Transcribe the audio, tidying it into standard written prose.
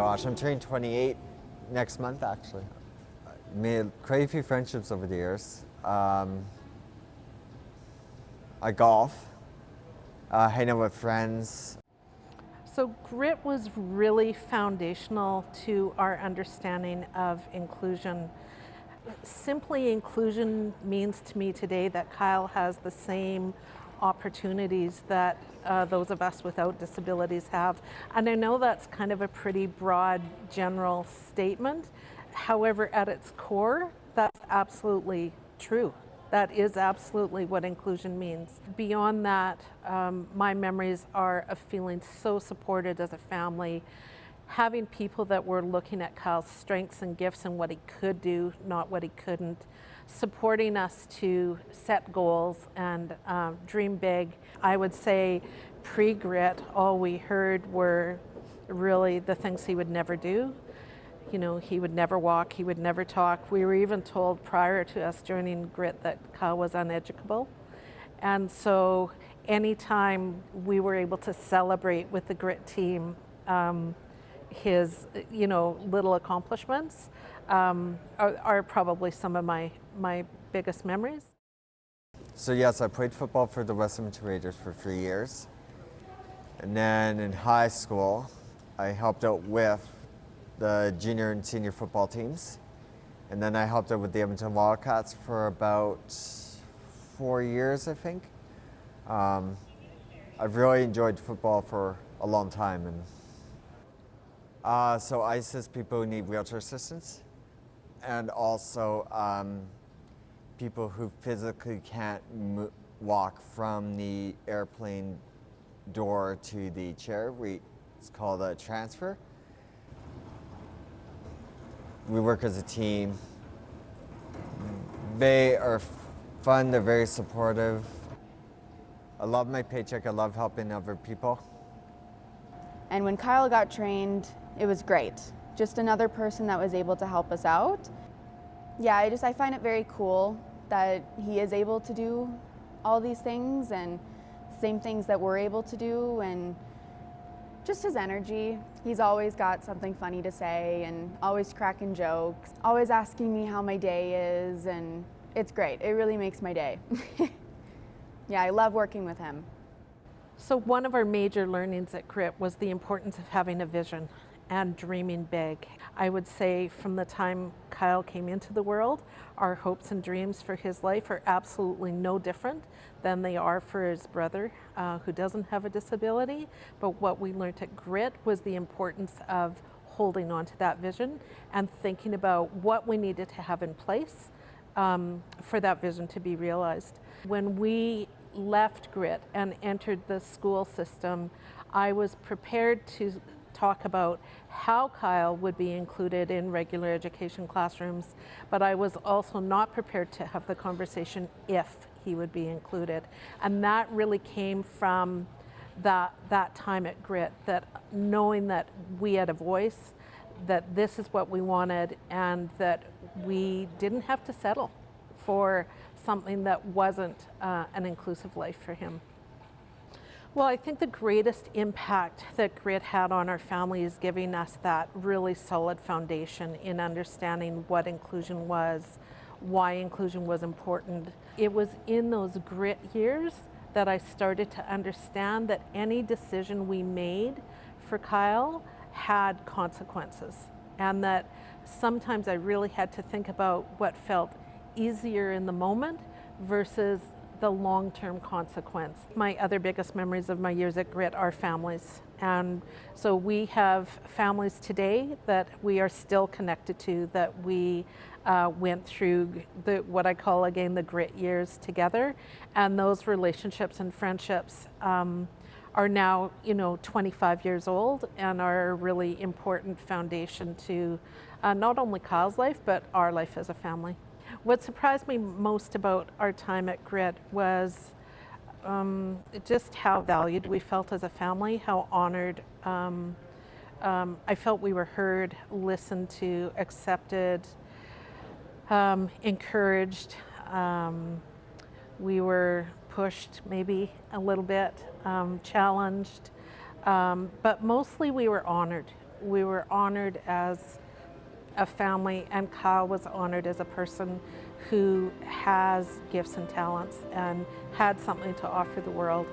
gosh, I'm turning 28 next month, actually. Made quite a few friendships over the years. I golf, hang out with friends. So grit was really foundational to our understanding of inclusion. Simply inclusion means to me today that Kyle has the same opportunities that those of us without disabilities have. And I know that's kind of a pretty broad general statement. However, at its core, that's absolutely true. That is absolutely what inclusion means. Beyond that, my memories are of feeling so supported as a family, having people that were looking at Kyle's strengths and gifts and what he could do, not what he couldn't, supporting us to set goals and dream big. I would say pre-grit, all we heard were really the things he would never do. You know, he would never walk, he would never talk. We were even told prior to us joining grit that Kyle was uneducable. And so anytime we were able to celebrate with the grit team his, little accomplishments are probably some of my biggest memories. So yes, I played football for the Western Raiders for 3 years. And then in high school, I helped out with the junior and senior football teams. And then I helped out with the Edmonton Wildcats for about 4 years, I think. I've really enjoyed football for a long time. And so I assist people who need wheelchair assistance, and also people who physically can't walk from the airplane door to the chair. It's called a transfer. We work as a team. They are fun, they're very supportive. I love my paycheck, I love helping other people. And when Kyle got trained, it was great. Just another person that was able to help us out. Yeah, I find it very cool that he is able to do all these things and same things that we're able to do, and just his energy. He's always got something funny to say and always cracking jokes, always asking me how my day is, and it's great. It really makes my day. Yeah, I love working with him. So one of our major learnings at grit was the importance of having a vision and dreaming big. I would say from the time Kyle came into the world, our hopes and dreams for his life are absolutely no different than they are for his brother who doesn't have a disability. But what we learned at grit was the importance of holding on to that vision and thinking about what we needed to have in place for that vision to be realized. When we left grit and entered the school system, I was prepared to talk about how Kyle would be included in regular education classrooms, but I was also not prepared to have the conversation if he would be included. And that really came from that time at grit, that knowing that we had a voice, that this is what we wanted, and that we didn't have to settle for something that wasn't an inclusive life for him. Well, I think the greatest impact that grit had on our family is giving us that really solid foundation in understanding what inclusion was, why inclusion was important. It was in those grit years that I started to understand that any decision we made for Kyle had consequences, and that sometimes I really had to think about what felt easier in the moment versus the long-term consequence. My other biggest memories of my years at grit are families. And so we have families today that we are still connected to, that we went through what I call again the grit years together. And those relationships and friendships are now 25 years old and are a really important foundation to not only Kyle's life, but our life as a family. What surprised me most about our time at grit was just how valued we felt as a family, how honored. I felt we were heard, listened to, accepted, encouraged. We were pushed maybe a little bit, challenged, but mostly we were honored. we were honored as a family, and Kyle was honored as a person who has gifts and talents and had something to offer the world.